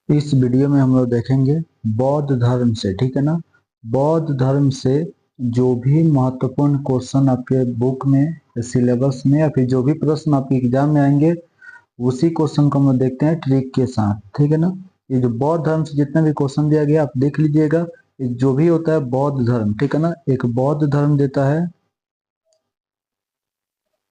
इस वीडियो में हम लोग देखेंगे बौद्ध धर्म से, ठीक है ना। बौद्ध धर्म से जो भी महत्वपूर्ण क्वेश्चन आपके बुक में, सिलेबस में या फिर जो भी प्रश्न आपके एग्जाम में आएंगे उसी क्वेश्चन को हम लोग देखते हैं ट्रिक के साथ, ठीक है ना। ये जो बौद्ध धर्म से जितना भी क्वेश्चन दिया गया आप देख लीजिएगा। ये जो भी होता है बौद्ध धर्म, ठीक है ना, एक बौद्ध धर्म देता है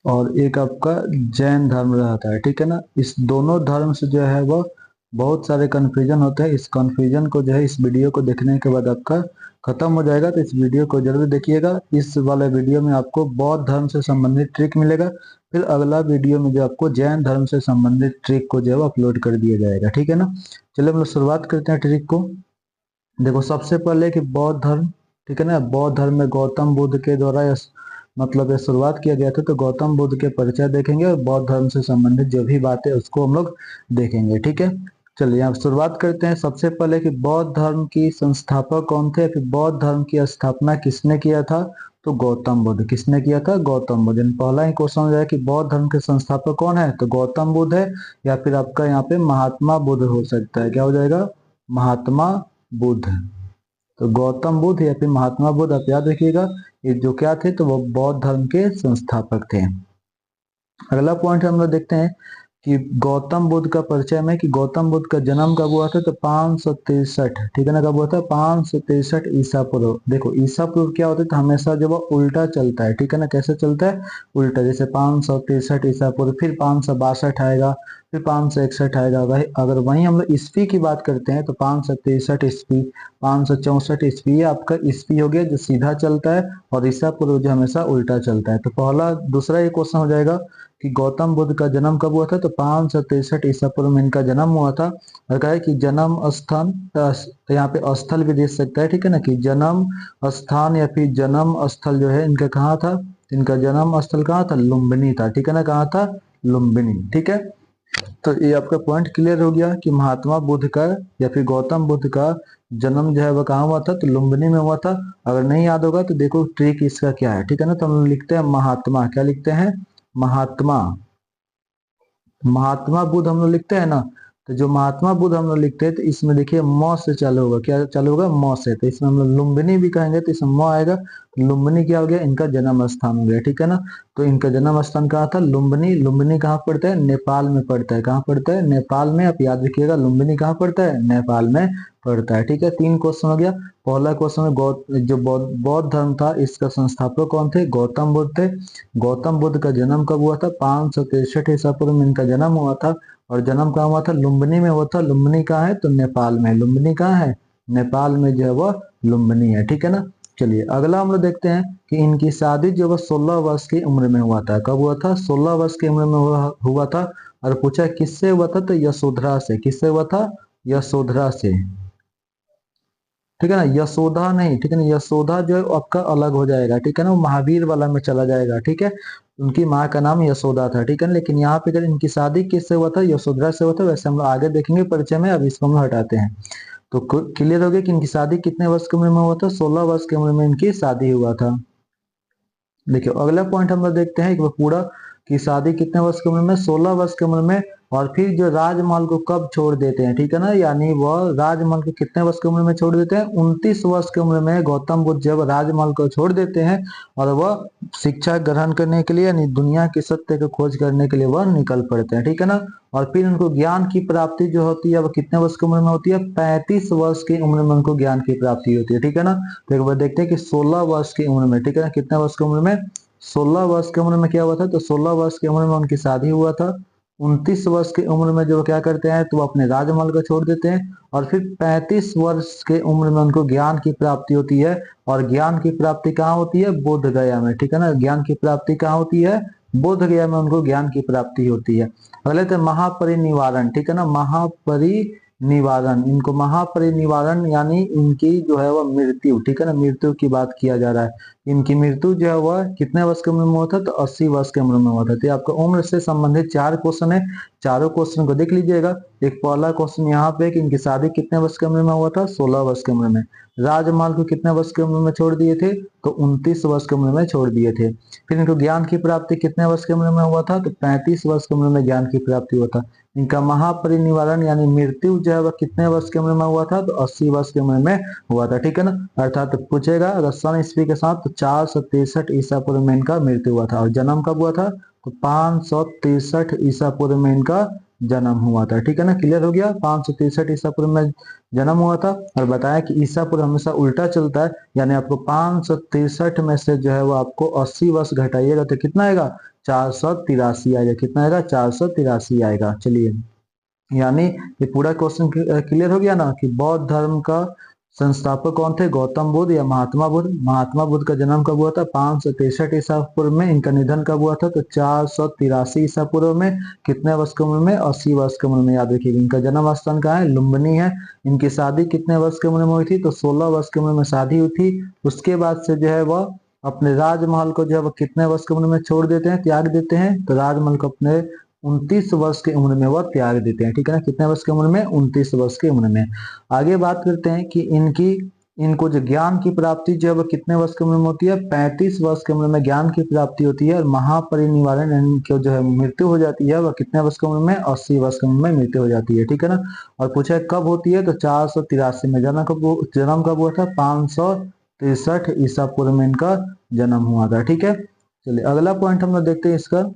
और एक आपका जैन धर्म रहता है, ठीक है ना। इस दोनों धर्म से जो है वह बहुत सारे कन्फ्यूजन होते हैं। इस कन्फ्यूजन को जो है इस वीडियो को देखने के बाद आपका खत्म हो जाएगा। तो इस वीडियो को जरूर देखिएगा। इस वाले वीडियो में आपको बौद्ध धर्म से संबंधित ट्रिक मिलेगा। फिर अगला वीडियो में जो आपको जैन धर्म से संबंधित ट्रिक को जो है अपलोड कर दिया जाएगा, ठीक है ना। चलिए हम लोग शुरुआत करते हैं ट्रिक को। देखो सबसे पहले कि बौद्ध धर्म, ठीक है ना, बौद्ध धर्म में गौतम बुद्ध के द्वारा मतलब ये शुरुआत किया गया था। तो गौतम बुद्ध के परिचय देखेंगे और बौद्ध धर्म से संबंधित जो भी बातें उसको हम लोग देखेंगे, ठीक है। चलिए यहाँ शुरुआत करते हैं। सबसे पहले कि बौद्ध धर्म की संस्थापक कौन थे, फिर बौद्ध धर्म की स्थापना किसने किया था। तो गौतम बुद्ध। किसने किया था? गौतम बुद्ध। पहला ही क्वेश्चन हो जाए कि बौद्ध धर्म के संस्थापक कौन है, तो गौतम बुद्ध है या फिर आपका यहाँ पे महात्मा बुद्ध हो सकता है। क्या हो जाएगा? महात्मा बुद्ध। तो गौतम बुद्ध या फिर महात्मा बुद्ध आप याद रखिएगा। ये जो क्या थे, तो वो बौद्ध धर्म के संस्थापक थे। अगला पॉइंट हम लोग देखते हैं कि गौतम बुद्ध का परिचय में कि गौतम बुद्ध का जन्म कब हुआ था। तो 563, ठीक है ना, कब हुआ था? 563 ईसा पूर्व। देखो ईसा पूर्व क्या होता है, तो हमेशा जब वो उल्टा चलता है, ठीक है ना। कैसे चलता है? उल्टा। जैसे 563 ईसा पूर्व, फिर 562 आएगा, फिर 561 आएगा। वही अगर वहीं हम लोग ईस्वी की बात करते हैं तो 563 ईस्वी, 564 ईस्वी, आपका ईस्वी हो गया जो सीधा चलता है, और ईसा पूर्व जो हमेशा उल्टा चलता है। तो पहला दूसरा ये क्वेश्चन हो जाएगा कि गौतम बुद्ध का जन्म कब हुआ था। तो 563 ईसा पूर्व में इनका जन्म हुआ था। और कहा है कि जन्म स्थान, यहाँ पे स्थल भी दे सकता है, ठीक है ना, कि जन्म स्थान या फिर जन्म स्थल जो है इनका कहाँ था। इनका जन्म स्थल कहाँ था? लुम्बिनी था, ठीक है ना। कहाँ था? लुम्बिनी, ठीक है। तो ये आपका पॉइंट क्लियर हो गया कि महात्मा बुद्ध का या फिर गौतम बुद्ध का जन्म जो है वह कहाँ हुआ था, तो लुम्बिनी में हुआ था। अगर नहीं याद होगा तो देखो ट्रिक इसका क्या है, ठीक है ना। तो हम लिखते हैं महात्मा। क्या लिखते हैं? महात्मा। महात्मा बुद्ध हम लोग लिखते हैं ना। तो जो महात्मा बुद्ध हम लोग लिखते हैं तो इसमें देखिए म से चालू होगा। क्या चालू होगा? म से। तो इसमें हम लोग लुम्बिनी भी कहेंगे तो इसमें म आएगा। लुम्बिनी क्या हो गया? इनका जन्म स्थान हो गया, ठीक है ना। तो इनका जन्म स्थान कहाँ था? लुम्बिनी। लुम्बिनी कहाँ पड़ता है? नेपाल में पड़ता है। कहाँ पड़ता है? नेपाल में। आप याद रखिएगा लुम्बिनी कहाँ पड़ता है? नेपाल में पड़ता है, ठीक है। 3 क्वेश्चन हो गया। पहला क्वेश्चन में जो बौद्ध धर्म था इसका संस्थापक कौन थे? गौतम बुद्ध थे। गौतम बुद्ध का जन्म कब हुआ था? 563 ईसा पूर्व में इनका जन्म हुआ था। और जन्म कहाँ हुआ था? लुम्बिनी में हुआ था। लुम्बिनी कहाँ है? तो नेपाल में। लुम्बिनी कहाँ है? नेपाल में जो है वह लुम्बिनी है, ठीक है ना। चलिए अगला हम लोग देखते हैं कि इनकी शादी जो वह 16 वर्ष की उम्र में हुआ था। कब हुआ था? 16 वर्ष की उम्र में हुआ था। और पूछा किससे हुआ था? तो यशोधरा से। किससे हुआ था? यशोधरा से, ठीक है ना। यशोदा नहीं, ठीक है ना। यशोदा जो है आपका अलग हो जाएगा, ठीक है ना, वो महावीर वाला में चला जाएगा, ठीक है। उनकी माँ का नाम यशोदा था, ठीक है ना। लेकिन यहाँ पे अगर इनकी शादी किससे हुआ था? यशोधरा से हुआ था। वैसे हम लोग आगे देखेंगे परिचय में, अब इसको हम लोग हटाते हैं। तो क्लियर हो गया कि इनकी शादी कितने वर्ष की उम्र में हुआ था? 16 वर्ष की उम्र में इनकी शादी हुआ था। देखिए अगला पॉइंट हम लोग देखते हैं कि पूरा की शादी कितने वर्ष की उम्र में? 16 वर्ष की उम्र में। और फिर जो राजमहल को कब छोड़ देते हैं, ठीक है ना, यानी वह राजमहल को कितने वर्ष की उम्र में छोड़ देते हैं? 29 वर्ष की उम्र में गौतम बुद्ध जब राजमहल को छोड़ देते हैं और वह शिक्षा ग्रहण करने के लिए यानी दुनिया की सत्य को खोज करने के लिए वह निकल पड़ते हैं, ठीक है ना। और फिर उनको ज्ञान की प्राप्ति जो होती है वह कितने वर्ष की उम्र में होती है? 35 वर्ष की उम्र में उनको ज्ञान की प्राप्ति होती है, ठीक है ना। तो एक बार देखते हैं कि 16 वर्ष की उम्र में, ठीक है ना, कितने वर्ष की उम्र में? 16 वर्ष की उम्र में क्या हुआ था? तो 16 वर्ष की उम्र में उनकी शादी हुआ था। 29 वर्ष की उम्र में जो क्या करते हैं, तो वो अपने राजमहल को छोड़ देते हैं। और फिर 35 वर्ष के उम्र में उनको ज्ञान की प्राप्ति होती है। और ज्ञान की प्राप्ति कहाँ होती है? बोध गया में, ठीक है ना। ज्ञान की प्राप्ति कहाँ होती है? बोध गया में उनको ज्ञान की प्राप्ति होती है। अगले थे महापरिनिवारण, ठीक है ना। महापरिनिवारण, इनको महापरिनिवारण यानी इनकी जो है वह मृत्यु, ठीक है ना, मृत्यु की बात किया जा रहा है। इनकी मृत्यु जो है वह कितने वर्ष की उम्र में हुआ था, तो 80 वर्ष की उम्र में हुआ था। तो आपका उम्र से संबंधित 4 क्वेश्चन है, चारों क्वेश्चन को देख लीजिएगा। एक पहला क्वेश्चन यहाँ पे कि इनकी शादी कितने वर्ष की उम्र में हुआ था, 16 वर्ष की उम्र में। राजमहल को कितने वर्ष की उम्र में छोड़ दिए थे, तो 29 वर्ष की उम्र में छोड़ दिए थे। फिर इनको ज्ञान की प्राप्ति कितने वर्ष की उम्र में हुआ था, तो 35 वर्ष की उम्र में ज्ञान की प्राप्ति हुआ था। इनका महापरिनिवारण यानी मृत्यु जो है वह कितने वर्ष की उम्र में हुआ था, तो 80 वर्ष की उम्र में हुआ था, ठीक है ना। अर्थात तो पूछेगा अगर सन ईस्वी के साथ, तो 463 ईसा पूर्व में इनका मृत्यु हुआ था। और जन्म कब हुआ था, तो 563 ईसा पूर्व में इनका जन्म हुआ था, ठीक है ना। क्लियर हो गया, 563 ईसा पूर्व में जन्म हुआ था। और बताया कि ईसा पूर्व हमेशा उल्टा चलता है, यानी आपको 563 में से जो है वो आपको 80 वर्ष घटाइएगा तो कितना आएगा, 483 आएगा। कितना आएगा, 483 आएगा। चलिए, यानी ये पूरा क्वेश्चन क्लियर हो गया ना कि बौद्ध धर्म का संस्थापक कौन थे, गौतम बुद्ध या महात्मा बुद्ध। महात्मा बुद्ध का जन्म कब हुआ था, 563 ईसा पूर्व में। इनका निधन कब हुआ था, तो 483 ईसा पूर्व में। कितने वर्ष की उम्र में, 80 वर्ष की उम्र में। याद रखिएगा। इनका जन्म स्थान कहाँ है, लुम्बिनी है। इनकी शादी कितने वर्ष की उम्र में हुई थी, तो 16 वर्ष की उम्र में शादी हुई थी। उसके बाद से जो है वह अपने राजमहल को जो है वह कितने वर्ष की उम्र में छोड़ देते हैं, त्याग देते हैं, तो राजमहल को अपने 29 वर्ष की उम्र में वह त्याग देते हैं, ठीक है ना। कितने वर्ष की उम्र में, 29 वर्ष की उम्र में। आगे बात करते हैं कि इनको जो ज्ञान की प्राप्ति जो है वह कितने वर्ष की उम्र में होती है, 35 वर्ष की उम्र में ज्ञान की प्राप्ति होती है। और महापरिनिवारण इनकी जो है मृत्यु हो जाती है वह कितने वर्ष की उम्र में, 80 वर्ष की उम्र में मृत्यु हो जाती है, ठीक है ना। और पूछा कब होती है, तो 483 में। जन्म कब हुआ था, 563 ईसा पूर्व में इनका जन्म हुआ था, ठीक है। चलिए अगला पॉइंट हम लोग देखते हैं इसका।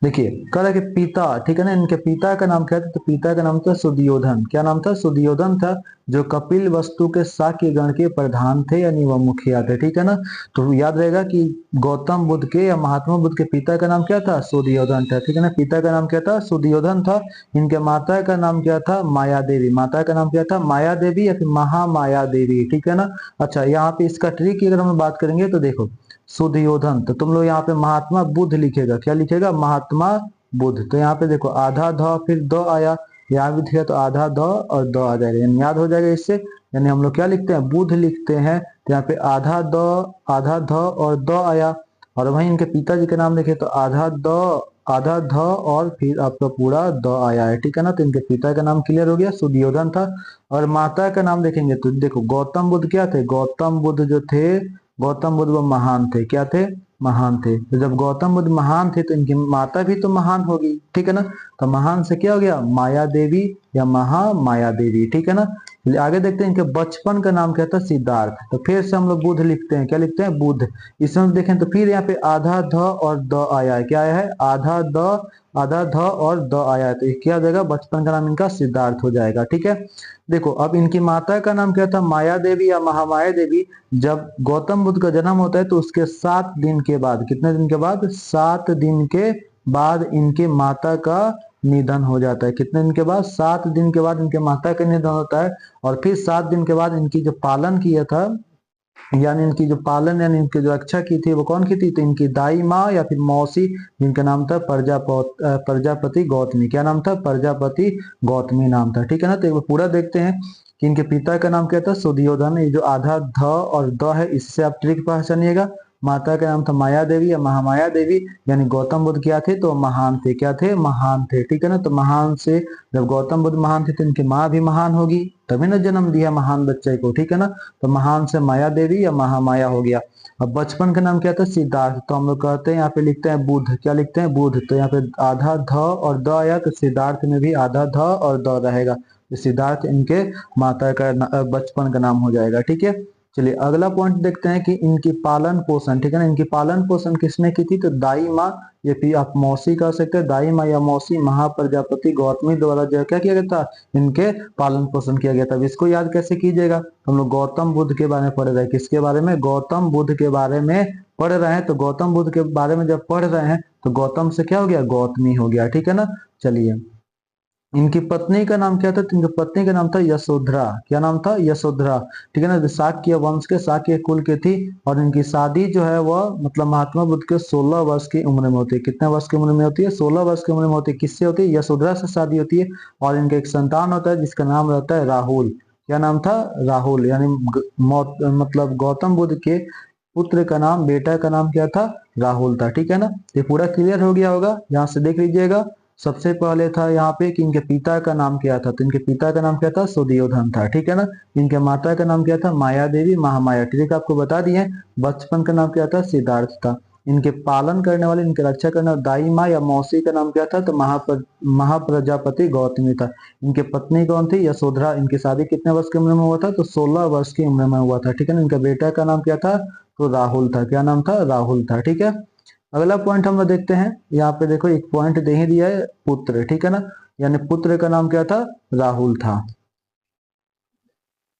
देखिए कह रहा है कि पिता, ठीक है ना, इनके पिता का नाम क्या था, तो पिता का नाम था सुधियोधन। क्या नाम था, सुधियोधन था, जो कपिल वस्तु के शाक्य गण के प्रधान थे, यानी वह मुखिया थे, ठीक है ना। तो याद रहेगा कि गौतम बुद्ध के या महात्मा बुद्ध के पिता का नाम क्या था, सुधियोधन था, ठीक है ना। पिता का नाम क्या था, सुधियोधन था। इनके माता का नाम क्या था, माया देवी। माता का नाम क्या था, माया देवी या फिर महामाया देवी, ठीक है ना। अच्छा, यहाँ पे इसका ट्रिक की अगर हम बात करेंगे तो देखो, सुधियोधन, तो तुम लोग यहाँ पे महात्मा बुद्ध लिखेगा। क्या लिखेगा, महात्मा बुद्ध। तो यहाँ पे देखो आधा ध फिर द आया, यहाँ भी लिखा तो आधा द और द आ जाएगा, यानी याद हो जाएगा इससे। यानी हम लोग क्या लिखते हैं, बुद्ध लिखते हैं, तो यहाँ पे आधा ध और द आया। और वहीं इनके पिताजी के नाम देखे तो आधा ध और फिर आपका पूरा द आया है, ठीक है ना। तो इनके पिता का नाम क्लियर हो गया, सुधियोधन था। और माता का नाम देखेंगे तो देखो गौतम बुद्ध क्या थे, गौतम बुद्ध जो थे, गौतम बुद्ध वो महान थे। क्या थे, महान थे। तो जब गौतम बुद्ध महान थे तो इनकी माता भी तो महान होगी, ठीक है ना। तो महान से क्या हो गया, माया देवी या महामाया देवी, ठीक है ना। आगे देखते हैं इनके बचपन का नाम क्या था, सिद्धार्थ। तो फिर से हम लोग बुद्ध लिखते हैं। क्या लिखते हैं, बुद्ध। इसमें देखें तो फिर यहाँ पे आधा ध और द आया है। क्या आया है, आधा ध और द आया है। तो क्या हो जाएगा, बचपन का नाम इनका सिद्धार्थ हो जाएगा, ठीक है। देखो अब इनकी माता का नाम क्या था, माया देवी या महामाया देवी। जब गौतम बुद्ध का जन्म होता है तो उसके 7 दिन के बाद, कितने दिन के बाद, 7 दिन के बाद इनके माता का निधन हो जाता है। कितने दिन के बाद, 7 दिन के बाद इनके माता का निधन होता है। और फिर 7 दिन के बाद इनकी जो पालन किया था, यानी इनकी जो पालन यानी इनकी जो रक्षा की थी वो कौन की थी, तो इनकी दाई माँ या फिर मौसी, जिनका नाम था प्रजापति गौतमी। क्या नाम था, प्रजापति गौतमी नाम था, ठीक है ना। तो एक पूरा देखते हैं कि इनके पिता का नाम क्या था, सुधियोधन। ये जो आधा ध और द है इससे आप ट्रिक पहचानिएगा। माता का नाम था माया देवी या महामाया देवी, यानी गौतम बुद्ध क्या थे, तो महान थे। क्या थे, महान थे, ठीक है ना। तो महान से जब गौतम बुद्ध महान थे तो इनकी माँ भी महान होगी, तभी ना जन्म दिया महान बच्चे को, ठीक है ना। तो महान से माया देवी या महामाया हो गया। अब बचपन का नाम क्या था, सिद्धार्थ। तो हम लोग कहते हैं यहाँ पे लिखते हैं बुद्ध। क्या लिखते हैं, बुद्ध। तो यहाँ पे आधा ध और द आया, तो सिद्धार्थ में भी आधा ध और द रहेगा। तो सिद्धार्थ इनके माता का बचपन का नाम हो जाएगा, ठीक है। चलिए अगला पॉइंट देखते हैं कि इनकी पालन पोषण, ठीक है ना। इनकी पालन पोषण किसने की थी, तो दाई माँ, ये फिर आप मौसी कह सकते हैं, दाई माँ या मौसी महाप्रजापति गौतमी द्वारा जो है क्या किया गया था, इनके पालन पोषण किया गया था। अब इसको याद कैसे कीजिएगा, हम लोग गौतम बुद्ध के बारे में पढ़ रहे हैं। किसके बारे में, गौतम बुद्ध के बारे में पढ़ रहे हैं। तो गौतम बुद्ध के बारे में जब पढ़ रहे हैं तो गौतम से क्या हो गया, गौतमी हो गया, ठीक है ना। चलिए इनकी पत्नी का नाम क्या था, तो इनकी पत्नी का नाम था यशोधरा। क्या नाम था, यशोधरा, ठीक है ना। शाक्य वंश के, शाक्य कुल के थी। और इनकी शादी जो है वह मतलब महात्मा बुद्ध के 16 वर्ष की उम्र में होती है। कितने वर्ष की उम्र में होती है, 16 वर्ष की उम्र में होती है। किससे होती है, यशोधरा से शादी होती है। और इनका एक संतान होता है जिसका नाम रहता है राहुल। क्या नाम था? राहुल। यानी मतलब गौतम बुद्ध के पुत्र का नाम, बेटा का नाम क्या था? राहुल था। ठीक है ना? ये पूरा क्लियर हो गया होगा। यहाँ से देख लीजिएगा। सबसे पहले था यहाँ पे कि इनके पिता का नाम क्या था, तो इनके पिता का नाम क्या था? सुयोधन था। ठीक है ना? इनके माता का नाम क्या था? माया देवी, महामाया। ठीक है, आपको बता दिए। बचपन का नाम क्या था? सिद्धार्थ था। इनके पालन करने वाले, इनके रक्षा करने वाले दाई माँ या मौसी का नाम क्या था? तो महाप्रजापति गौतमी था। इनके पत्नी कौन थी? यशोधरा। इनकी शादी कितने वर्ष की उम्र में हुआ था? तो 16 वर्ष की उम्र में हुआ था। ठीक है ना? इनका बेटा का नाम क्या था? तो राहुल था। क्या नाम था? राहुल था। ठीक है, अगला पॉइंट हम लोग देखते हैं। यहाँ पे देखो एक पॉइंट दे ही दिया है, पुत्र। ठीक है ना? यानी पुत्र का नाम क्या था? राहुल था।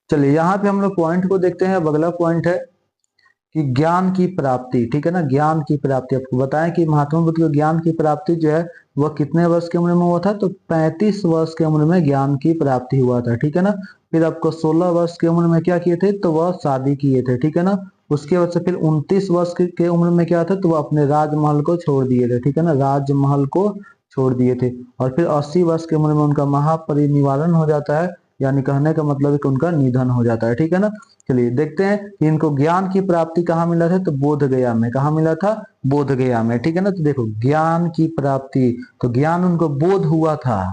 चलिए यहाँ पे हम लोग पॉइंट को देखते हैं। अब अगला पॉइंट है कि ज्ञान की प्राप्ति। ठीक है ना? ज्ञान की प्राप्ति आपको बताएं कि महात्मा बुद्ध को ज्ञान की प्राप्ति जो है वह कितने वर्ष की उम्र में हुआ था? तो 35 वर्ष की उम्र में ज्ञान की प्राप्ति हुआ था। ठीक है ना? फिर आपको 16 वर्ष की उम्र में क्या किए थे? तो वह शादी किए थे। ठीक है ना? उसके बाद से फिर 29 वर्ष के उम्र में क्या था? तो वह अपने राजमहल को छोड़ दिए थे। ठीक है ना? राजमहल को छोड़ दिए थे। और फिर 80 वर्ष की उम्र में उनका महापरिनिर्वाण हो जाता है। यानी कहने का मतलब है कि उनका निधन हो जाता है। ठीक है ना? चलिए देखते हैं कि इनको ज्ञान की प्राप्ति कहाँ मिला था? तो बोध गया में। कहाँ मिला था? बोध गया में। ठीक है ना? तो देखो ज्ञान की प्राप्ति, तो ज्ञान उनको बोध हुआ था।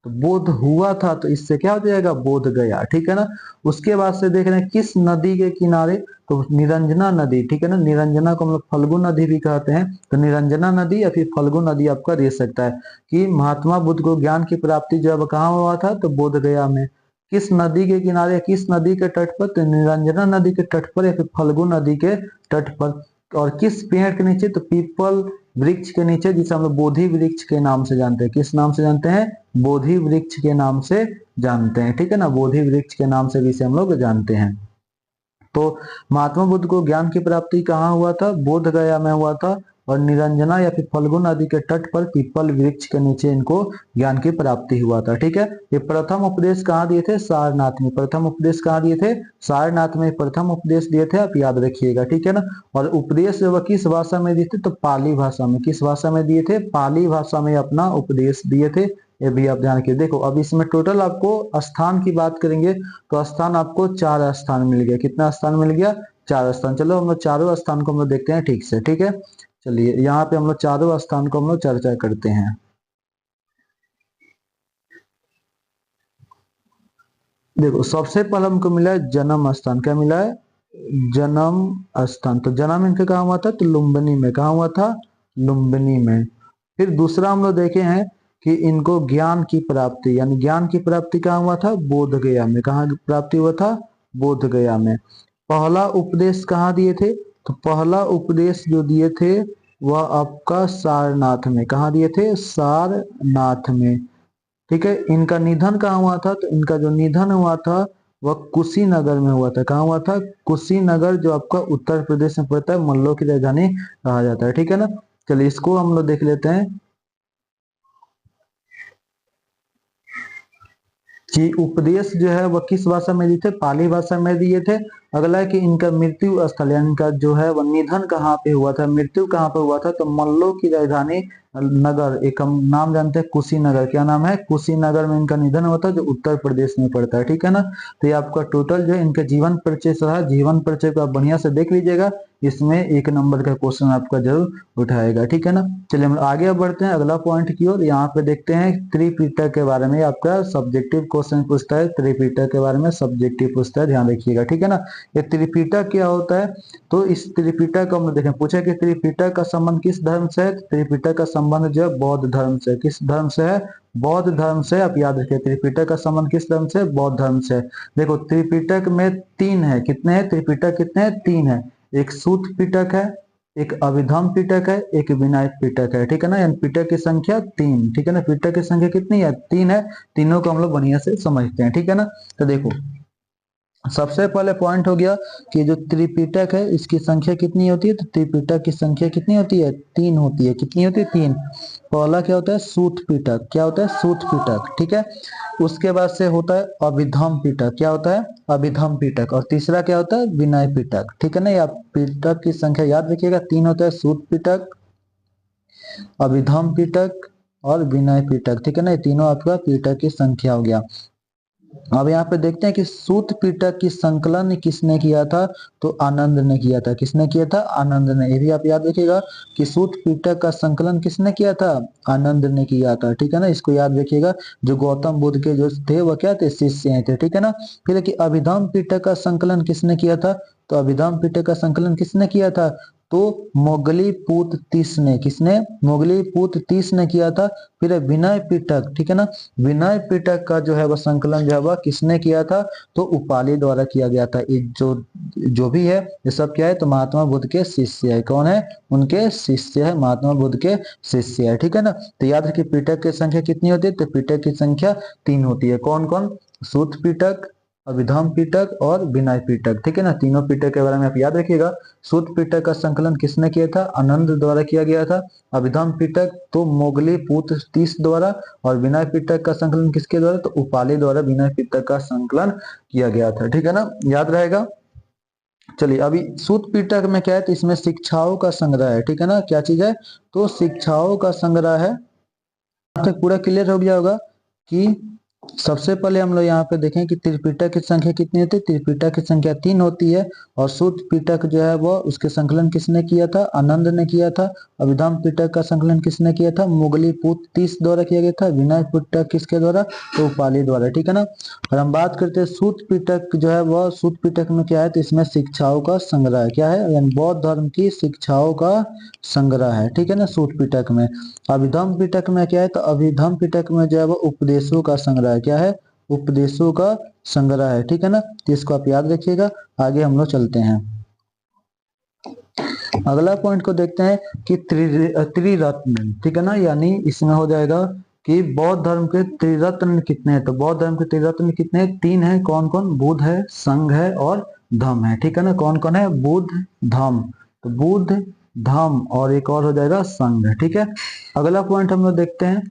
तो बोध हुआ था, तो इससे क्या हो जाएगा? बोध गया। ठीक है ना? उसके बाद से देख रहे हैं किस नदी के किनारे? तो निरंजना नदी। ठीक है ना? निरंजना को हम लोग फल्गु नदी भी कहते हैं। तो निरंजना नदी या फिर फल्गु नदी आपका दे सकता है कि महात्मा बुद्ध को ज्ञान की प्राप्ति जब कहाँ हुआ था? तो बोध गया में। किस नदी के किनारे, किस नदी के तट पर? तो निरंजना नदी के तट पर या फिर फल्गु नदी के तट पर। और किस पेड़ के नीचे? तो पीपल वृक्ष के नीचे, जिसे हम लोग बोधि वृक्ष के नाम से जानते हैं। किस नाम से जानते हैं? बोधि वृक्ष के नाम से जानते हैं। ठीक है ना? बोधि वृक्ष के नाम से भी इसे हम लोग जानते हैं। तो महात्मा बुद्ध को ज्ञान की प्राप्ति कहाँ हुआ था? बोध गया में हुआ था। और निरंजना या फिर फल्गु नदी के तट पर पीपल वृक्ष के नीचे इनको ज्ञान की प्राप्ति हुआ था। ठीक है, ये प्रथम उपदेश कहाँ दिए थे? सारनाथ में। प्रथम उपदेश कहाँ दिए थे? सारनाथ में प्रथम उपदेश दिए थे, आप याद रखिएगा। ठीक है ना? और उपदेश वह किस भाषा में दिए थे? तो पाली भाषा में। किस भाषा में दिए थे? पाली भाषा में अपना उपदेश दिए थे। ये भी आप ध्यान रखिए। देखो अब इसमें टोटल आपको स्थान की बात करेंगे तो स्थान आपको 4 स्थान मिल गया। कितना स्थान मिल गया? 4 स्थान। चलो हम लोग चारों स्थान को हम लोग देखते हैं ठीक से। ठीक है, चलिए यहाँ पे हम लोग चारों स्थान को हम लोग चर्चा करते हैं। देखो सबसे पहले हमको मिला है जन्म स्थान। क्या मिला है? जन्म स्थान। तो जन्म इनका कहाँ हुआ था? तो लुम्बिनी में। कहाँ हुआ था? लुम्बिनी में। फिर दूसरा हम लोग देखे हैं कि इनको ज्ञान की प्राप्ति, यानी ज्ञान की प्राप्ति कहाँ हुआ था? बोध गया में। कहाँ प्राप्ति हुआ था? बोध गया में। पहला उपदेश कहाँ दिए थे? तो पहला उपदेश जो दिए थे वह आपका सारनाथ में। कहाँ दिए थे? सारनाथ में। ठीक है, इनका निधन कहाँ हुआ था? तो इनका जो निधन हुआ था वह कुशीनगर में हुआ था। कहाँ हुआ था? कुशीनगर, जो आपका उत्तर प्रदेश में पड़ता है, मल्लों की राजधानी कहा जाता है। ठीक है ना? चलिए इसको हम लोग देख लेते हैं कि उपदेश जो है वह किस भाषा में दिए थे? पाली भाषा में दिए थे। अगला है कि इनका मृत्यु स्थल, यानी इनका जो है वह निधन कहाँ पे हुआ था, मृत्यु कहाँ पे हुआ था? तो मल्लों की राजधानी नगर, एक हम नाम जानते हैं कुशीनगर। क्या नाम है? कुशीनगर में इनका निधन हुआ था, जो उत्तर प्रदेश में पड़ता है। ठीक है ना? तो ये आपका टोटल जो है इनके जीवन परिचय रहा। जीवन परिचय को आप बढ़िया से देख लीजिएगा, इसमें 1 नंबर का क्वेश्चन आपका जरूर उठाएगा। ठीक है ना? चलिए हम आगे बढ़ते हैं अगला पॉइंट की ओर। यहाँ पे देखते हैं त्रिपिटक के बारे में। आपका सब्जेक्टिव क्वेश्चन पूछता है, त्रिपिटक के बारे में सब्जेक्टिव पूछता है, ध्यान रखिएगा। ठीक है ना? ये त्रिपिटक क्या होता है? तो इस त्रिपिटक को हम देखें, पूछा कि त्रिपिटक का संबंध किस धर्म से है? त्रिपिटक का संबंध जो है बौद्ध धर्म से। किस धर्म से है? बौद्ध धर्म से। आप याद रखिए त्रिपिटक का संबंध किस धर्म से? बौद्ध धर्म से। देखो त्रिपिटक में 3 है। कितने हैं त्रिपिटक? कितने हैं? 3 है। एक सूत पिटक है, एक अभिधम पिटक है, एक विनय पिटक है। ठीक है ना? यानी पिटक की संख्या 3। ठीक है ना? पिटक की संख्या कितनी है? 3 है। तीनों को हम लोग बढ़िया से समझते हैं। ठीक है ना? तो देखो सबसे पहले पॉइंट हो गया कि जो त्रिपिटक है इसकी संख्या कितनी होती है? तो त्रिपिटक की संख्या कितनी होती है? 3 होती है। कितनी होती है? 3। पहला क्या होता है? सूत पिटक। क्या होता है? सूत पिटक। ठीक है, उसके बाद से होता है अभिधम पिटक। क्या होता है? अभिधम पिटक। और तीसरा क्या होता है? विनय पिटक। ठीक है ना? आप पिटक की संख्या याद रखिएगा, 3 होता है, सूत पिटक, अभिधम पिटक और विनय पिटक। ठीक है ना? ये तीनों आपका पिटक की संख्या हो गया। अब यहाँ पे देखते हैं कि सूत पिटक की संकलन किसने किया था, तो आनंद ने किया था। किसने किया था? आनंद ने। ये भी आप याद रखिएगा कि सूत पिटक का संकलन किसने किया था? आनंद ने किया था, ठीक है ना, इसको याद रखिएगा। जो गौतम बुद्ध के जो थे वह क्या थे? शिष्य थे, ठीक है ना। फिर है कि अभिधम्म पिटक का संकलन किसने किया था? तो अभिधम्म पिटक का संकलन किसने किया था? तो मोगलीपुत्र ने। किसने? मोगलीपुत्र ने किया था। फिर है विनय पिटक, ठीक है ना। विनय पिटक का जो है वह संकलन जो है वह किसने किया था? तो उपाली द्वारा किया गया था। ये जो भी है ये सब क्या है? तो महात्मा बुद्ध के शिष्य है। कौन है? उनके शिष्य है, महात्मा बुद्ध के शिष्य है, ठीक है ना। तो याद रखिए पिटक की संख्या कितनी होती है? तो पिटक की संख्या 3 होती है। कौन कौन? सूत पिटक, अभिधम्म पिटक और विनय पिटक, ठीक है ना। तीनों पिटक के बारे में आप याद रखिएगा। सूत पिटक का संकलन किसने किया था? आनंद द्वारा किया गया था। अभिधम्म पिटक तो मोगली पुत्र तीस द्वारा, और विनय पिटक का संकलन किसके द्वारा? तो उपाली द्वारा विनय पिटक का संकलन किया गया था, ठीक है ना, याद रहेगा। चलिए अभी सूत पिटक में क्या है? तो इसमें शिक्षाओं का संग्रह है, ठीक है ना। क्या चीज है? तो शिक्षाओं का संग्रह है। अब तक पूरा क्लियर हो गया होगा कि सबसे पहले हम लोग यहाँ पे देखें कि त्रिपिटक की संख्या कितनी होती है? त्रिपिटक की संख्या 3 होती है। और सूत पिटक जो है वो उसके संकलन किसने किया था? आनंद ने किया था। अभिधम्म पिटक का संकलन किसने किया था? मुगली पुत्र 30 द्वारा किया गया था। विनय पिटक किसके द्वारा? तो उपाली द्वारा, ठीक है ना। और हम बात करते हैं सूत पिटक जो है वह, सूत पिटक में क्या है? तो इसमें शिक्षाओं का संग्रह है। क्या है? यानी बौद्ध धर्म की शिक्षाओं का संग्रह है, ठीक है ना, सूत पिटक में। अभिधम्म पिटक में क्या है? तो अभिधम्म पिटक में जो है वो उपदेशों का संग्रह है। क्या है? उपदेशों का संग्रह है, ठीक है ना। तो इसको आप याद रखिएगा। आगे हम लोग चलते हैं। अगला पॉइंट को देखते हैं कि त्रिरत्न, ठीक है ना, यानी इसमें हो जाएगा कि बौद्ध धर्म के त्रिरत्न कितने हैं? तो बौद्ध धर्म के त्रिरत्न कितने हैं? 3 है। कौन कौन? बुद्ध है, संघ है और धम्म है, ठीक है ना। कौन कौन है? बुद्ध, धम्म। तो बुद्ध, धम्म और एक और हो जाएगा संघ, ठीक है। अगला पॉइंट हम लोग देखते हैं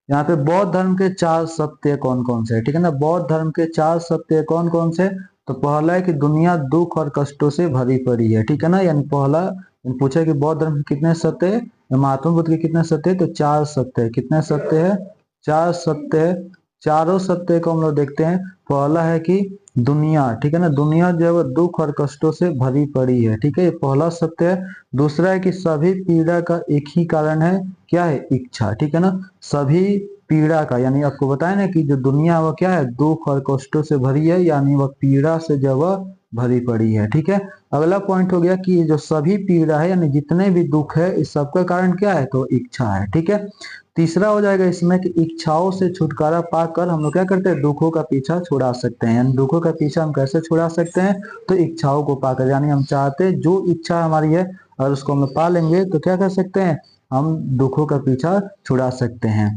यहाँ पे बौद्ध धर्म के 4 सत्य कौन कौन से है, ठीक है ना। बौद्ध धर्म के 4 सत्य कौन कौन से? तो पहला है कि दुनिया दुख और कष्टों से भरी पड़ी है, ठीक है ना। यानी पहला पूछा है कि बौद्ध धर्म के कितने सत्य है, महात्मा बुद्ध के कितने सत्य है? तो 4 सत्य है। कितने सत्य है? 4 सत्य है। चारों सत्य को हम लोग देखते हैं। पहला है कि दुनिया, ठीक है ना, दुनिया जो है वो दुख और कष्टों से भरी पड़ी है, ठीक है, ये पहला सत्य है। दूसरा है कि सभी पीड़ा का एक ही कारण है, क्या है? इच्छा, ठीक है ना। सभी पीड़ा का, यानी आपको बताया ना कि जो दुनिया वो क्या है? दुख और कष्टों से भरी है, यानी वह पीड़ा से जो वह भरी पड़ी है, ठीक है। अगला पॉइंट हो गया कि जो सभी पीड़ा है, यानी जितने भी दुख है, इस सबका कारण क्या है? तो इच्छा है, ठीक है। तीसरा हो जाएगा इसमें कि इच्छाओं से छुटकारा पाकर हम लोग क्या करते हैं? दुखों का पीछा छुड़ा सकते हैं। यानी दुखों का पीछा हम कैसे छुड़ा सकते हैं? तो इच्छाओं को पाकर, यानी हम चाहते हैं जो इच्छा हमारी है, अगर उसको हम लोग पा लेंगे तो क्या कर सकते हैं? हम दुखों का पीछा छुड़ा सकते हैं।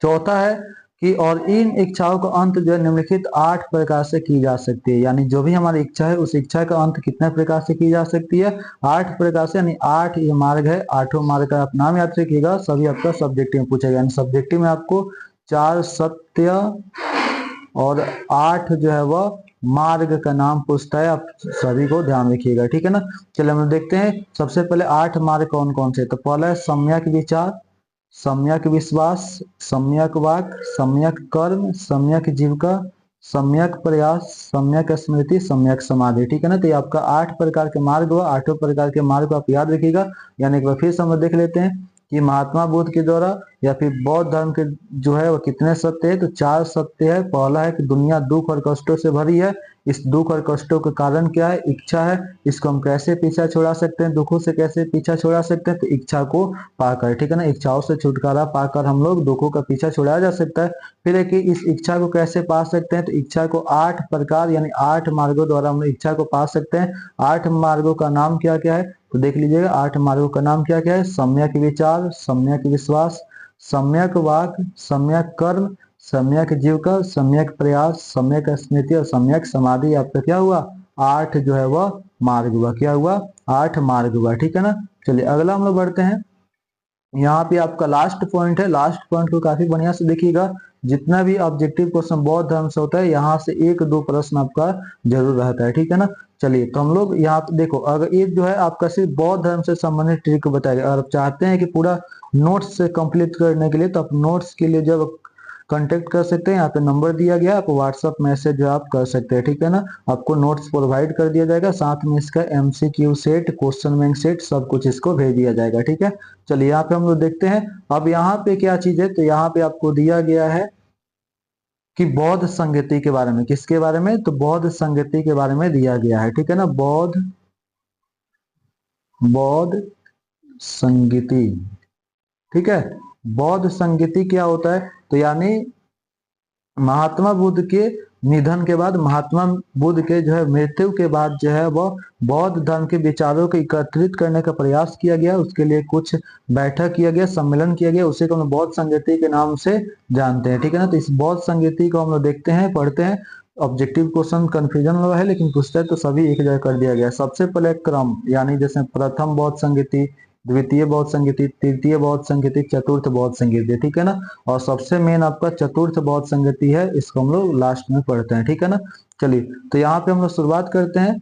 चौथा है कि और इन इच्छाओं का अंत जो है निम्नलिखित 8 प्रकार से की जा सकती है। यानी जो भी हमारी इच्छा है उस इच्छा का अंत कितने प्रकार से की जा सकती है? 8 प्रकार से, यानी 8 ये मार्ग है। 8 मार्ग का आप नाम याद रखिएगा, सभी आपका सब्जेक्टिव में पूछेगा। यानी सब्जेक्टिव में आपको 4 सत्य और 8 जो है वह मार्ग का नाम पूछता है, आप सभी को ध्यान रखिएगा, ठीक है ना। चलिए हम देखते हैं सबसे पहले 8 मार्ग कौन कौन से। तो पहला है सम्यक विचार, सम्यक विश्वास, सम्यक वाक, सम्यक कर्म, सम्यक जीविका, सम्यक प्रयास, सम्यक स्मृति, सम्यक समाधि, ठीक है ना। तो ये आपका 8 प्रकार के मार्ग हुआ। 8 प्रकार के मार्ग को आप याद रखिएगा। यानी एक बार फिर से हम देख लेते हैं कि महात्मा बुद्ध के द्वारा या फिर बौद्ध धर्म के जो है वो कितने सत्य है? तो 4 सत्य है। पहला है कि दुनिया दुख और कष्टों से भरी है। इस दुख और कष्टों का कारण क्या है? इच्छा है। इसको हम कैसे पीछा छुड़ा सकते हैं? दुखों से कैसे पीछा छुड़ा सकते हैं? तो इच्छा को पाकर, ठीक है ना। इच्छाओं से छुटकारा पाकर हम लोग दुखों का पीछा छुड़ाया जा सकता है। फिर है कि इस इच्छा को कैसे पा सकते हैं? तो इच्छा को 8 प्रकार यानी 8 मार्गों द्वारा हम लोग इच्छा को पा सकते हैं। 8 मार्गों का नाम क्या क्या है? तो देख लीजिएगा 8 मार्गों का नाम क्या क्या है? सम्यक विचार, सम्यक विश्वास, सम्यक वाक, सम्यक कर्म, सम्यक जीविका, सम्यक प्रयास, सम्यक स्मृति और सम्यक समाधि। आपका क्या हुआ? 8 जो है वह मार्ग हुआ। क्या हुआ? 8 मार्ग हुआ, ठीक है ना। चलिए अगला हम लोग बढ़ते हैं। यहाँ पे आपका लास्ट पॉइंट है। लास्ट पॉइंट को काफी बढ़िया से देखिएगा। जितना भी ऑब्जेक्टिव क्वेश्चन बौद्ध धर्म से होता है, यहाँ से 1-2 प्रश्न आपका जरूर रहता है, ठीक है ना। चलिए तो हम लोग यहाँ पे देखो, अगर ये जो है आपका सिर्फ बौद्ध धर्म से संबंधित ट्रिक को बताएगा। अगर आप चाहते हैं कि पूरा नोट्स से कंप्लीट करने के लिए, तो आप नोट्स के लिए जब कांटेक्ट कर सकते हैं। यहाँ पे नंबर दिया गया है, आप व्हाट्सअप मैसेज जो आप कर सकते हैं, ठीक है ना। आपको नोट्स प्रोवाइड कर दिया जाएगा, साथ में इसका MCQ set, question bank set सब कुछ इसको भेज दिया जाएगा, ठीक है। चलिए यहाँ पे हम लोग देखते हैं अब यहाँ पे क्या चीज है। तो यहाँ पे आपको दिया गया है कि बौद्ध संगति के बारे में, किसके बारे में, तो बौद्ध संगति के बारे में दिया गया है, ठीक है ना। बौद्ध संगति, ठीक है। बौद्ध संगति क्या होता है, तो यानी महात्मा बुद्ध के निधन के बाद, महात्मा बुद्ध के जो है मृत्यु के बाद जो है वह बौद्ध धर्म के विचारों को एकत्रित करने का प्रयास किया गया। उसके लिए कुछ बैठक किया गया, सम्मेलन किया गया, उसे को हम बौद्ध संगति के नाम से जानते हैं, ठीक है ना। तो इस बौद्ध संगति को हम लोग देखते हैं, पढ़ते हैं। ऑब्जेक्टिव क्वेश्चन कंफ्यूजन हुआ है, लेकिन पूछता है तो सभी एक जगह कर दिया गया। सबसे पहले क्रम, यानी जैसे प्रथम बौद्ध संगति, द्वितीय बौद्ध संगति, तृतीय बौद्ध संगति, चतुर्थ बौद्ध संगति, ठीक है ना। और सबसे मेन आपका चतुर्थ बौद्ध संगति है, इसको हम लोग लास्ट में पढ़ते हैं, ठीक है ना। चलिए तो यहाँ पे हम लोग शुरुआत करते हैं।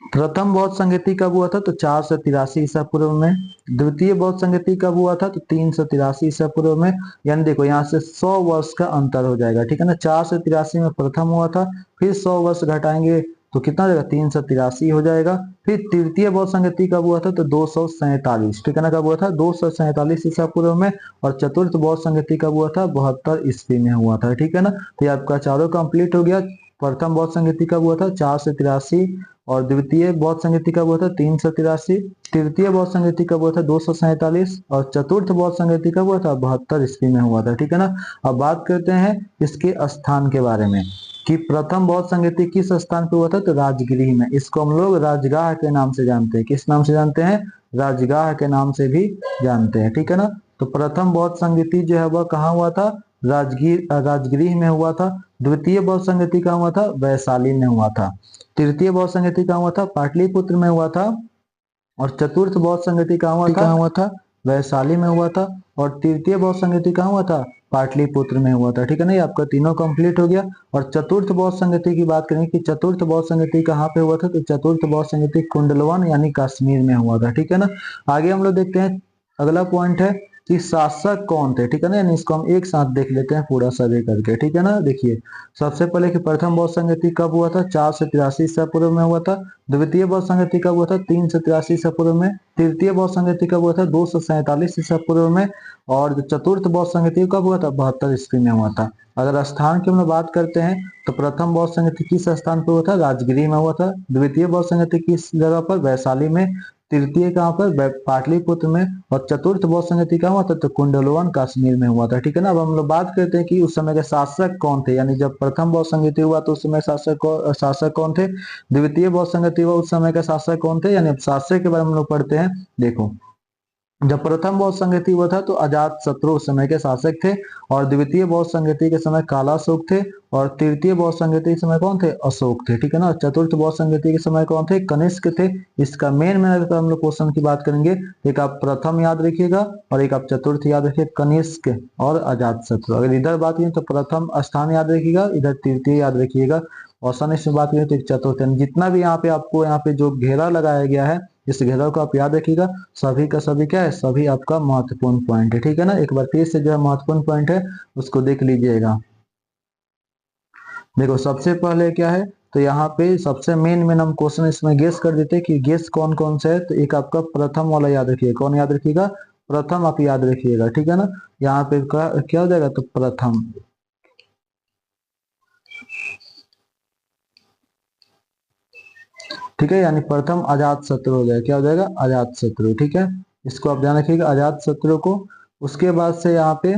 प्रथम बौद्ध संगति कब हुआ था, तो 483 ईसा पूर्व में। द्वितीय बौद्ध संगति कब हुआ था, तो 383 ईसा पूर्व में। यानी देखो यहाँ से 100 वर्ष का अंतर हो जाएगा, ठीक है ना। 483 में प्रथम हुआ था, फिर 100 वर्ष घटाएंगे तो कितना हो जाएगा, 383 हो जाएगा। फिर तृतीय बौद्ध संगति कब हुआ था, तो 247, ठीक है ना। कब हुआ था, 247 ईसा पूर्व में। और चतुर्थ बौद्ध संगति कब हुआ था, 72 ईस्वी में हुआ था, ठीक है ना। तो ये आपका चारों कंप्लीट हो गया। प्रथम बौद्ध संगति कब हुआ था, 483, और द्वितीय बौद्ध संगति कब हुआ था, 383, तृतीय बौद्ध संगति कब हुआ था, 247, और चतुर्थ बौद्ध संगति कब हुआ था, 72 ईस्वी में हुआ था, ठीक है ना। अब बात करते हैं इसके स्थान के बारे में कि प्रथम बौद्ध संगति किस स्थान पे हुआ था, तो राजगृह में। इसको हम लोग राजगाह के नाम से जानते हैं। किस नाम से जानते हैं, राजगाह के नाम से भी जानते हैं, ठीक है ना। तो प्रथम बौद्ध संगति जो है वह कहाँ हुआ था, राजगृह में हुआ था। द्वितीय बौद्ध संगति कहाँ हुआ था, वैशाली में हुआ था। तृतीय बौद्ध संगति कहाँ हुआ था, पाटलिपुत्र में हुआ था। और चतुर्थ बौद्ध संगति कहाँ हुआ था, वैशाली में हुआ था। और तृतीय बौद्ध संगति कहाँ हुआ था, पाटलिपुत्र में हुआ था, ठीक है ना। ये आपका तीनों कंप्लीट हो गया। और चतुर्थ बौद्ध संगति की बात करें कि चतुर्थ बौद्ध संगति कहाँ पे हुआ था, तो चतुर्थ बौद्ध संगति कुंडलवन यानी कश्मीर में हुआ था, ठीक है ना। आगे हम लोग देखते हैं, अगला पॉइंट है कि शासक कौन थे, ठीक है ना। यानी इसको हम एक साथ देख लेते हैं पूरा सर्वे करके, ठीक है ना। देखिए सबसे पहले कि प्रथम बौद्ध संगति कब हुआ था, 483 ईसा पूर्व में हुआ था। द्वितीय बौद्ध संगति कब हुआ था, 383 ईसा पूर्व में। तृतीय बौद्ध संगति कब हुआ था, 247 ईसा पूर्व में। और जो चतुर्थ बौद्ध संगति कब हुआ था, 72 ईस्वी में हुआ था। अगर स्थान की हम बात करते हैं तो प्रथम बौद्ध संगति किस स्थान पर हुआ था, राजगृह में हुआ था। द्वितीय बौद्ध संगति किस जगह पर, वैशाली में। तृतीय कहाँ पर, पाटलिपुत्र में। और चतुर्थ बौद्ध संगति कहाँ हुआ था, तो कुंडलवन कश्मीर में हुआ था, ठीक है ना। अब हम लोग बात करते हैं कि उस समय के शासक कौन थे, यानी जब प्रथम बौद्ध संगति हुआ तो उस समय शासक कौन थे। द्वितीय बौद्ध संगति हुआ उस समय का शासक कौन थे, यानी शासक के बारे में हम लोग पढ़ते हैं। देखो जब प्रथम बौद्ध संगति हुआ था तो अजात शत्रु उस समय के शासक थे। और द्वितीय बौद्ध संगति के समय कालाशोक थे। और तृतीय बौद्ध संगति के समय कौन थे, अशोक थे, ठीक है ना। चतुर्थ बौद्ध संगति के समय कौन थे, कनिष्क थे। इसका मेन अगर हम लोग क्वेश्चन की बात करेंगे, एक आप प्रथम याद रखिएगा और एक आप चतुर्थ याद रखिए, कनिष्क और अजात शत्रु। अगर इधर बात करें तो प्रथम स्थान याद रखिएगा, इधर तृतीय याद रखिएगा। और सनिष्ठ में बात करें तो एक चतुर्थ। जितना भी यहाँ पे आपको यहाँ पे जो घेरा लगाया गया है, इस घेराव को आप याद रखिएगा। सभी का सभी क्या है, सभी आपका महत्वपूर्ण पॉइंट है, ठीक है ना। एक बार फिर से जो है महत्वपूर्ण पॉइंट है उसको देख लीजिएगा। देखो सबसे पहले क्या है, तो यहाँ पे सबसे मेन हम क्वेश्चन इसमें गेस कर देते हैं कि गेस कौन कौन सा है। तो एक आपका प्रथम वाला याद रखिएगा, कौन याद रखिएगा, प्रथम आप याद रखिएगा, ठीक है ना। यहाँ पे क्या हो जाएगा, तो प्रथम, ठीक है। यानी प्रथम अजात शत्रु हो जाएगा, क्या हो जाएगा, अजात शत्रु, ठीक है। इसको आप ध्यान रखिएगा, अजात शत्रु को। उसके बाद से यहाँ पे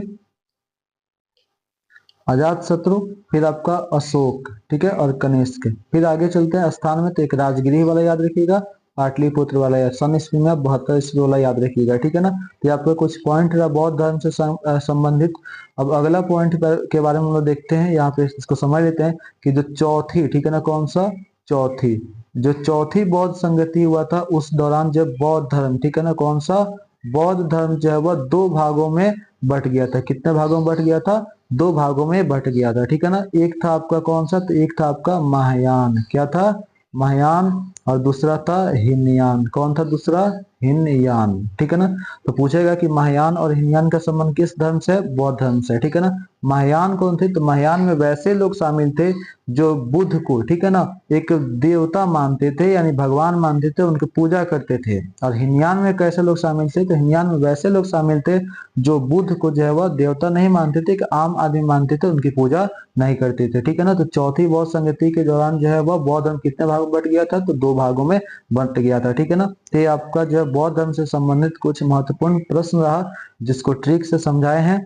अजात शत्रु, फिर आपका अशोक, ठीक है, और कनिष्क। फिर आगे चलते हैं स्थान में, तो एक राजगृह वाला याद रखिएगा, पाटलिपुत्र वाला याद, सन ईस्वी में 72 ईस्वी वाला याद रखिएगा, ठीक है ना। तो आपका कुछ पॉइंट रहा बौद्ध धर्म से संबंधित। अब अगला पॉइंट के बारे में हम लोग देखते हैं, यहाँ पे इसको समझ लेते हैं कि जो चौथी, ठीक है ना, कौन सा, चौथी, जो चौथी बौद्ध संगति हुआ था उस दौरान जब बौद्ध धर्म, ठीक है ना, कौन सा, बौद्ध धर्म जो है वह 2 भागों में बट गया था। कितने भागों में बट गया था, 2 भागों में बट गया था, ठीक है ना। एक था आपका कौन सा, तो एक था आपका महायान, क्या था, महायान। और दूसरा था हीनयान, कौन था दूसरा, हिनयान, ठीक है ना। तो पूछेगा कि महायान और हिनयान का संबंध किस धर्म से है? बौद्ध धर्म से, ठीक है ना। महायान कौन थे? तो महायान में वैसे लोग शामिल थे जो बुद्ध को, ठीक है ना, एक देवता मानते थे, यानी भगवान मानते थे, उनकी पूजा करते थे। और हिनयान में कैसे लोग शामिल थे? तो हिनयान में वैसे लोग शामिल थे जो बुद्ध को जो है वह देवता नहीं मानते थे, कि आम आदमी मानते थे, उनकी पूजा नहीं करते थे, ठीक है ना। तो चौथी बौद्ध संगति के दौरान जो है वह बौद्ध धर्म कितने भागों में बट गया था? तो 2 भागों में बंट गया था, ठीक है ना। तो ये आपका जो है बौद्ध धर्म से संबंधित कुछ महत्वपूर्ण प्रश्न रहा, जिसको ट्रिक से समझाए हैं।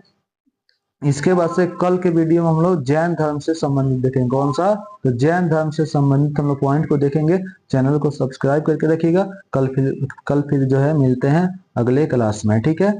इसके बाद से कल के वीडियो में हम लोग जैन धर्म से संबंधित देखेंगे। कौन सा? तो जैन धर्म से संबंधित हम लोग पॉइंट को देखेंगे। चैनल को सब्सक्राइब करके रखिएगा। कल फिर जो है मिलते हैं अगले क्लास में, ठीक है।